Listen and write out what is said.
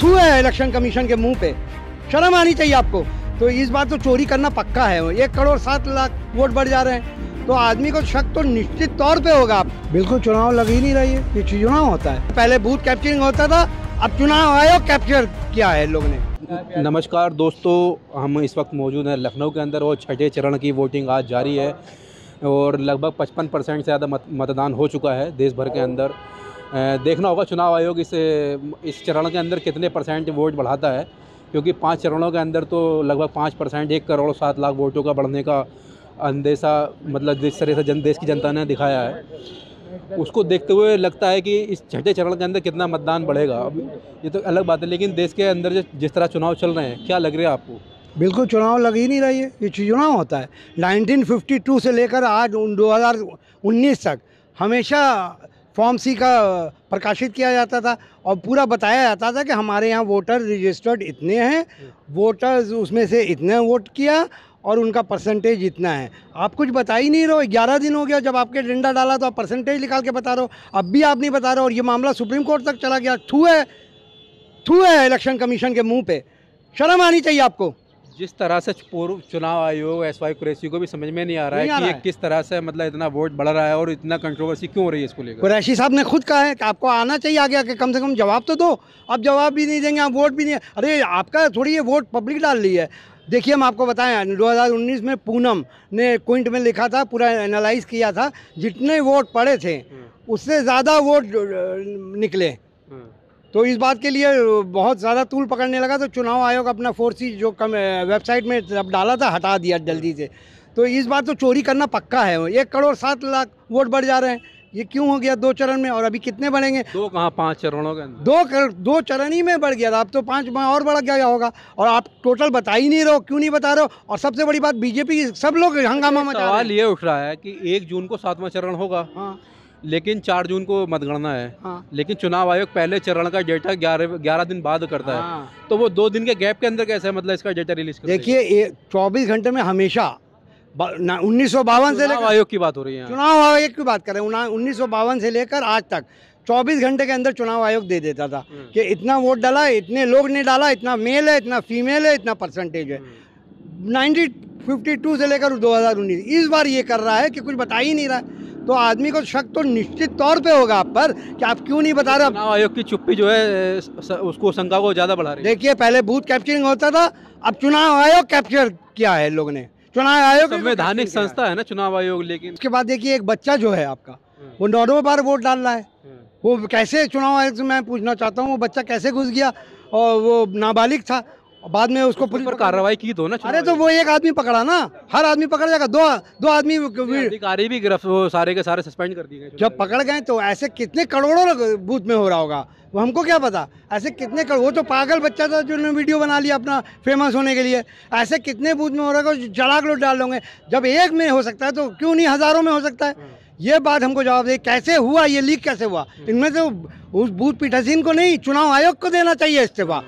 थू है election commission के मुंह पे, शर्म आनी चाहिए आपको। तो इस बार तो चोरी करना पक्का है। 1,07,00,000 वोट बढ़ जा रहे हैं तो आदमी को शक तो निश्चित तौर पे होगा। बिल्कुल चुनाव लग ही नहीं रही है, ये चुनाव होता है। पहले बूथ कैप्चरिंग होता था, अब चुनाव आयोग कैप्चर किया है लोग ने। नमस्कार दोस्तों, हम इस वक्त मौजूद हैं लखनऊ के अंदर और छठे चरण की वोटिंग आज जारी है और लगभग 55% से ज़्यादा मतदान हो चुका है देश भर के अंदर। देखना होगा चुनाव आयोग इस चरण के अंदर कितने परसेंट वोट बढ़ाता है, क्योंकि 5 चरणों के अंदर तो लगभग 5% 1,07,00,000 वोटों का बढ़ने का अंदेशा मतलब जिस तरह से देश की जनता ने दिखाया है, उसको देखते हुए लगता है कि इस छठे चरण के अंदर कितना मतदान बढ़ेगा। अब ये तो अलग बात है, लेकिन देश के अंदर जिस तरह चुनाव चल रहे हैं, क्या लग रहा है आपको? बिल्कुल चुनाव लग ही नहीं रही है, ये चुनाव होता है। 1952 से लेकर आज 2019 तक हमेशा फॉर्म सी का प्रकाशित किया जाता था और पूरा बताया जाता था कि हमारे यहाँ वोटर रजिस्टर्ड इतने हैं, वोटर्स उसमें से इतने वोट किया और उनका परसेंटेज इतना है। आप कुछ बता ही नहीं रहे हो। 11 दिन हो गया जब आपके डंडा डाला तो आप परसेंटेज निकाल के बता रहे हो, अब भी आप नहीं बता रहे हो और ये मामला सुप्रीम कोर्ट तक चला गया। थू है इलेक्शन कमीशन के मुंह पे, शर्म आनी चाहिए आपको। जिस तरह से पूर्व चुनाव आयोग SY कुरैशी को भी समझ में नहीं आ रहा है कि ये किस तरह से मतलब इतना वोट बढ़ रहा है और इतना कंट्रोवर्सी क्यों हो रही है इसको लेकर। कुरैशी साहब ने खुद कहा है कि आपको आना चाहिए आगे आके, कम से कम जवाब तो दो। आप जवाब भी नहीं देंगे, आप वोट भी नहीं। अरे आपका थोड़ी ये वोट पब्लिक डाल रही है। देखिए हम आपको बताएं, 2019 में पूनम ने क्विंट में लिखा था, पूरा एनालाइज किया था, जितने वोट पड़े थे उससे ज़्यादा वोट निकले। तो इस बात के लिए बहुत ज़्यादा तूल पकड़ने लगा तो चुनाव आयोग अपना 4C जो वेबसाइट में जब डाला था हटा दिया जल्दी से। तो इस बार तो चोरी करना पक्का है। 1,07,00,000 वोट बढ़ जा रहे हैं। ये क्यों हो गया 2 चरण में, और अभी कितने बढ़ेंगे? 2 कहाँ 5 चरणों के अंदर 2 चरण ही में बढ़ गया था, अब तो 5 में और बढ़ गया होगा। और आप टोटल बता ही नहीं रहे हो, क्यों नहीं बता रहे हो? और सबसे बड़ी बात, बीजेपी सब लोग हंगामा मचा रहे हैं। सवाल ये उठ रहा है कि 1 जून को 7वां चरण होगा, हाँ, लेकिन 4 जून को मतगणना है। हाँ, लेकिन चुनाव आयोग पहले चरण का डेटा 11 दिन बाद करता है। हाँ। तो वो 2 दिन के गैप के अंदर कैसे मतलब इसका डेटा रिलीज करते हैं? देखिए 24 घंटे में हमेशा 1952 से लेकर आयोग की बात हो रही है, चुनाव आयोग की बात करें, 1952 से लेकर आज तक 24 घंटे के अंदर चुनाव आयोग दे देता था कि इतना वोट डाला है, इतने लोग ने डाला, इतना मेल है, इतना फीमेल है, इतना परसेंटेज है। 1952 से लेकर 2019 इस बार ये कर रहा है कि कुछ बता ही नहीं रहा है। तो आदमी को शक तो निश्चित तौर पे होगा आप पर कि आप क्यों नहीं बता रहे। चुनाव आयोग की चुप्पी जो है उसको शंका को ज़्यादा बढ़ा रही है। देखिए पहले बूथ कैप्चरिंग होता था, अब चुनाव आयोग कैप्चर किया है लोग ने। चुनाव आयोग संवैधानिक संस्था है ना चुनाव आयोग, लेकिन उसके बाद देखिए एक बच्चा जो है आपका, वो 9 बार वोट डाल रहा है। वो कैसे चुनाव आयोग से मैं पूछना चाहता हूँ, वो बच्चा कैसे घुस गया? और वो नाबालिग था, बाद में उसको पुलिस पर कार्रवाई की तो ना। अरे तो वो एक आदमी पकड़ा ना, हर आदमी पकड़ जाएगा? दो आदमी अधिकारी भी सारे के सारे सस्पेंड कर दिए गए जब पकड़ गए। तो ऐसे कितने करोड़ों बूथ में हो रहा होगा, वो हमको क्या पता। ऐसे कितने वो तो पागल बच्चा था जो वीडियो बना लिया अपना फेमस होने के लिए। ऐसे कितने बूथ में हो रहा है, चलाक लोग डाल लोगे। जब एक में हो सकता है तो क्यों नहीं हज़ारों में हो सकता है? ये बात हमको जवाब दे, कैसे हुआ ये लीक, कैसे हुआ? इनमें से उस बूथ पीठासीन को नहीं, चुनाव आयोग को देना चाहिए इस्तीफा।